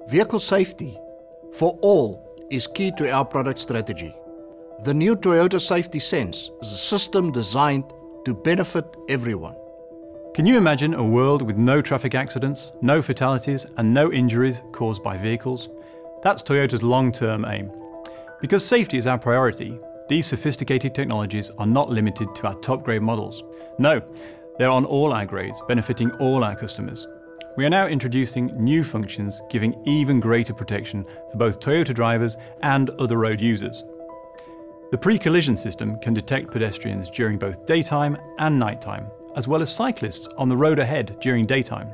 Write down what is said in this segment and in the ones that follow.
Vehicle safety for all is key to our product strategy. The new Toyota Safety Sense is a system designed to benefit everyone. Can you imagine a world with no traffic accidents, no fatalities, and no injuries caused by vehicles? That's Toyota's long-term aim. Because safety is our priority, these sophisticated technologies are not limited to our top-grade models. No, they're on all our grades, benefiting all our customers. We are now introducing new functions giving even greater protection for both Toyota drivers and other road users. The pre-collision system can detect pedestrians during both daytime and nighttime, as well as cyclists on the road ahead during daytime.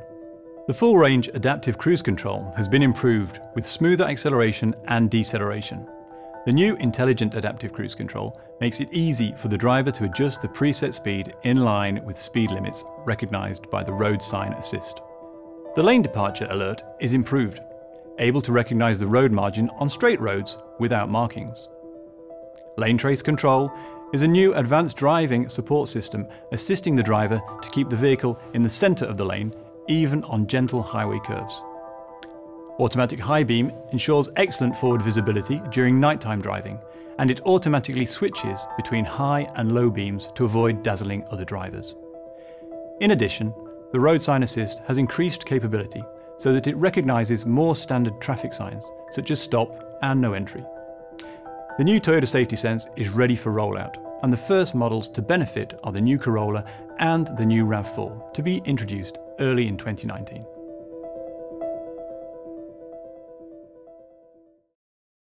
The full-range adaptive cruise control has been improved with smoother acceleration and deceleration. The new intelligent adaptive cruise control makes it easy for the driver to adjust the preset speed in line with speed limits recognised by the road sign assist. The lane departure alert is improved, able to recognise the road margin on straight roads without markings. Lane trace control is a new advanced driving support system assisting the driver to keep the vehicle in the centre of the lane, even on gentle highway curves. Automatic high beam ensures excellent forward visibility during nighttime driving, and it automatically switches between high and low beams to avoid dazzling other drivers. In addition, the road sign assist has increased capability so that it recognises more standard traffic signs, such as stop and no entry. The new Toyota Safety Sense is ready for rollout, and the first models to benefit are the new Corolla and the new RAV4, to be introduced early in 2019.